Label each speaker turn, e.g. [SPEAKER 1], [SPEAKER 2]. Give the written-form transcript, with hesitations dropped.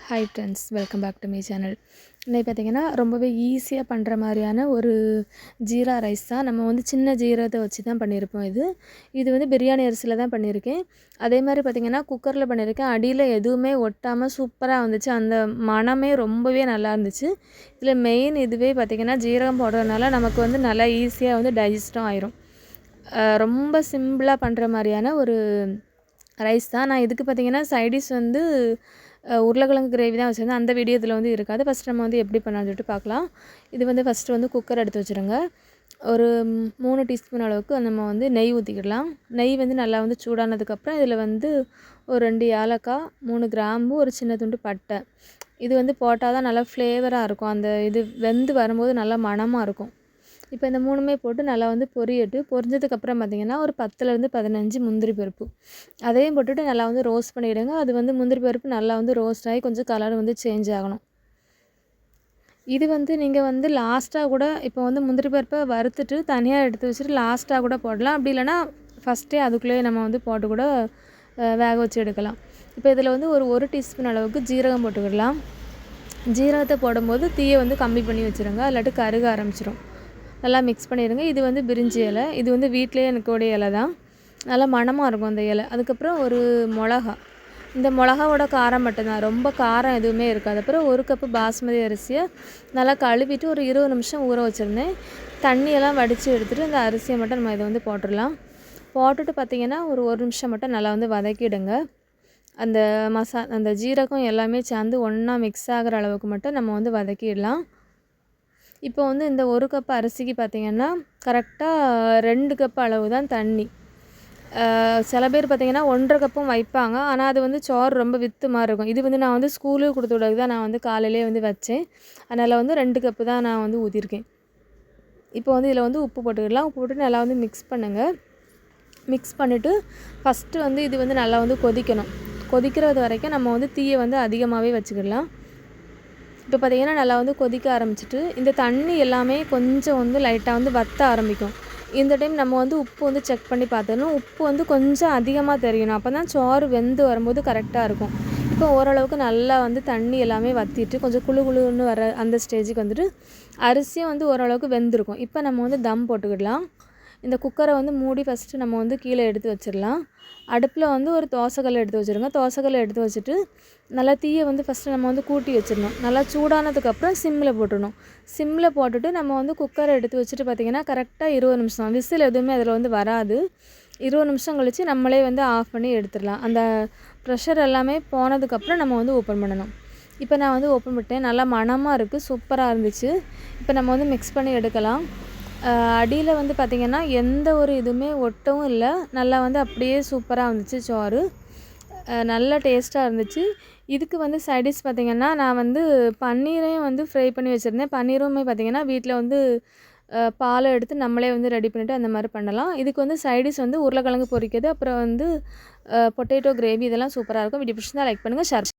[SPEAKER 1] Hi friends, welcome back to my channel. இன்னைக்கு பார்த்திங்கன்னா ரொம்பவே ஈஸியாக பண்ணுற மாதிரியான ஒரு ஜீரா ரைஸ் தான். நம்ம வந்து சின்ன ஜீரகத்தை வச்சு தான் பண்ணியிருப்போம். இது வந்து பிரியாணி அரிசியில் தான் பண்ணியிருக்கேன். அதே மாதிரி பார்த்திங்கன்னா குக்கரில் பண்ணியிருக்கேன். அடியில் எதுவுமே ஒட்டாமல் சூப்பராக வந்துச்சு. அந்த மணமே ரொம்பவே நல்லா இருந்துச்சு. இதில் மெயின் இதுவே பார்த்திங்கன்னா ஜீரகம் போடுறதுனால நமக்கு வந்து நல்லா ஈஸியாக வந்து டைஜஸ்டும் ஆயிரும். ரொம்ப சிம்பிளாக பண்ணுற மாதிரியான ஒரு ரைஸ் தான். நான் இதுக்கு பார்த்திங்கன்னா சைடிஷ் வந்து உருளைக்கிழங்கு கிரேவி தான் வச்சுருந்தேன். அந்த வீடியோ இதில் வந்து இருக்காது. ஃபஸ்ட் நம்ம வந்து எப்படி பண்ணலான்னு சொல்லிட்டு பார்க்கலாம். இது வந்து ஃபஸ்ட்டு வந்து குக்கர் எடுத்து வச்சுருங்க. ஒரு 3 டீஸ்பூன் அளவுக்கு நம்ம வந்து நெய் ஊற்றிக்கிடலாம். நெய் வந்து நல்லா வந்து சூடானதுக்கப்புறம் இதில் வந்து ஒரு 2 ஏலக்காய், 3 கிராம்பு, ஒரு சின்ன துண்டு பட்டை, இது வந்து போட்டால் தான் நல்லா ஃப்ளேவராக இருக்கும். அந்த இது வெந்து வரும்போது நல்லா மணமாக இருக்கும். இப்போ இந்த 3மே போட்டு நல்லா வந்து பொரிஞ்சதுக்கப்புறம் பார்த்திங்கன்னா ஒரு 10லேருந்து 15 முந்திரி பருப்பு அதையும் போட்டுட்டு நல்லா வந்து ரோஸ்ட் பண்ணிவிடுங்க. அது வந்து முந்திரி பருப்பு நல்லா வந்து ரோஸ்ட் ஆகி கொஞ்சம் கலர் வந்து சேஞ்ச் ஆகணும். இது வந்து நீங்கள் வந்து லாஸ்ட்டாக கூட இப்போ வந்து முந்திரி பருப்பை வறுத்துட்டு தனியாக எடுத்து வச்சுட்டு லாஸ்ட்டாக கூட போடலாம். அப்படி இல்லைனா ஃபஸ்ட்டே அதுக்குள்ளேயே நம்ம வந்து போட்டு கூட வேக வச்சு எடுக்கலாம். இப்போ இதில் வந்து ஒரு டீஸ்பூன் அளவுக்கு ஜீரகம் போட்டுக்கிடலாம். ஜீரகத்தை போடும்போது தீயை வந்து கம்மி பண்ணி வச்சுருங்க, இல்லாட்டி கருக ஆரம்பிச்சிடும். நல்லா மிக்ஸ் பண்ணிடுங்க. இது வந்து பிரிஞ்சி இலை. இது வந்து வீட்டிலேயே எனக்குடைய இலை தான். நல்லா மணமாக இருக்கும் அந்த இலை. அதுக்கப்புறம் ஒரு மிளகா. இந்த மிளகாவோட காரம் மட்டும்தான், ரொம்ப காரம் எதுவுமே இருக்காது. அப்புறம் 1 கப்பு பாஸ்மதி அரிசியை நல்லா கழுவிட்டு ஒரு 20 நிமிஷம் ஊற வச்சுருந்தேன். தண்ணியெல்லாம் வடித்து எடுத்துகிட்டு இந்த அரிசியை மட்டும் நம்ம இதை வந்து போட்டுடலாம். போட்டுட்டு பார்த்திங்கன்னா ஒரு நிமிஷம் மட்டும் நல்லா வந்து வதக்கிடுங்க. அந்த அந்த ஜீரகம் எல்லாமே சேர்ந்து ஒன்றா மிக்ஸ் ஆகிற அளவுக்கு மட்டும் நம்ம வந்து வதக்கிடலாம். இப்போ வந்து இந்த 1 கப் அரிசிக்கு பார்த்திங்கன்னா கரெக்டாக 2 கப் அளவு தான் தண்ணி. சில பேர் பார்த்திங்கன்னா 1.5 கப்பும் வைப்பாங்க. ஆனால் அது வந்து சோறு ரொம்ப வித்து மாதிரி இருக்கும். இது வந்து நான் வந்து ஸ்கூலுக்கு கொடுத்து விடக்கு தான் நான் வந்து காலையிலே வந்து வச்சேன். அதனால் வந்து 2 கப்பு தான் நான் வந்து ஊற்றிருக்கேன். இப்போ வந்து இதில் வந்து உப்பு போட்டுக்கிடலாம். உப்பு போட்டு நல்லா வந்து மிக்ஸ் பண்ணுங்கள். மிக்ஸ் பண்ணிவிட்டு ஃபஸ்ட்டு வந்து இது வந்து நல்லா வந்து கொதிக்கணும். கொதிக்கிறது வரைக்கும் நம்ம வந்து தீயை வந்து அதிகமாகவே வச்சுக்கிடலாம். இப்போ பார்த்திங்கன்னா நல்லா வந்து கொதிக்க ஆரம்பிச்சிட்டு இந்த தண்ணி எல்லாமே கொஞ்சம் வந்து லைட்டாக வந்து வற்ற ஆரம்பிக்கும். இந்த டைம் நம்ம வந்து உப்பு வந்து செக் பண்ணி பார்த்துடணும். உப்பு வந்து கொஞ்சம் அதிகமாக தெரியணும். அப்போ தான் சோறு வெந்து வரும்போது கரெக்டாக இருக்கும். இப்போ ஓரளவுக்கு நல்லா வந்து தண்ணி எல்லாமே வற்றிட்டு கொஞ்சம் குழுன்னு வர அந்த ஸ்டேஜுக்கு வந்துட்டு அரிசியும் வந்து ஓரளவுக்கு வெந்திருக்கும். இப்போ நம்ம வந்து தம் போட்டுக்கிடலாம். இந்த குக்கரை வந்து மூடி ஃபஸ்ட்டு நம்ம வந்து கீழே எடுத்து வச்சிடலாம். அடுப்பில் வந்து ஒரு தோசைக்கல் எடுத்து வச்சுருங்க. தோசைக்கல் எடுத்து வச்சுட்டு நல்லா தீயை வந்து ஃபஸ்ட்டு நம்ம வந்து கூட்டி வச்சிடணும். நல்லா சூடானதுக்கப்புறம் சிம்மில் போட்டுடணும். சிம்மில் போட்டுட்டு நம்ம வந்து குக்கரை எடுத்து வச்சுட்டு பார்த்திங்கன்னா கரெக்டாக 20 நிமிஷம் விசில் எதுவுமே அதில் வந்து வராது. 20 நிமிஷம் கழித்து நம்மளே வந்து ஆஃப் பண்ணி எடுத்துடலாம். அந்த ப்ரெஷர் எல்லாமே போனதுக்கப்புறம் நம்ம வந்து ஓப்பன் பண்ணணும். இப்போ நான் வந்து ஓப்பன் பண்ணிட்டேன். நல்லா மணமாக இருக்குது, சூப்பராக இருந்துச்சு. இப்போ நம்ம வந்து மிக்ஸ் பண்ணி எடுக்கலாம். அடியில் வந்து பார்த்திங்கன்னா எந்த ஒரு இதுவுமே ஒட்டவும் இல்லை. நல்லா வந்து அப்படியே சூப்பராக வந்துச்சு சோறு. நல்ல டேஸ்ட்டாக இருந்துச்சு. இதுக்கு வந்து சைடிஷ் பார்த்திங்கன்னா நான் வந்து பன்னீரையும் வந்து ஃப்ரை பண்ணி வச்சுருந்தேன். பன்னீருமே பார்த்திங்கன்னா வீட்டில் வந்து பாலை எடுத்து நம்மளே வந்து ரெடி பண்ணிவிட்டு அந்த மாதிரி பண்ணலாம். இதுக்கு வந்து சைடிஷ் வந்து உருளைக்கிழங்கு பொரிக்கிறது, அப்புறம் வந்து பொட்டேட்டோ கிரேவி, இதெல்லாம் சூப்பராக இருக்கும். வீடியோ பிடிச்சிருந்தா லைக் பண்ணுங்கள், ஷேர் பண்ணுங்கள்.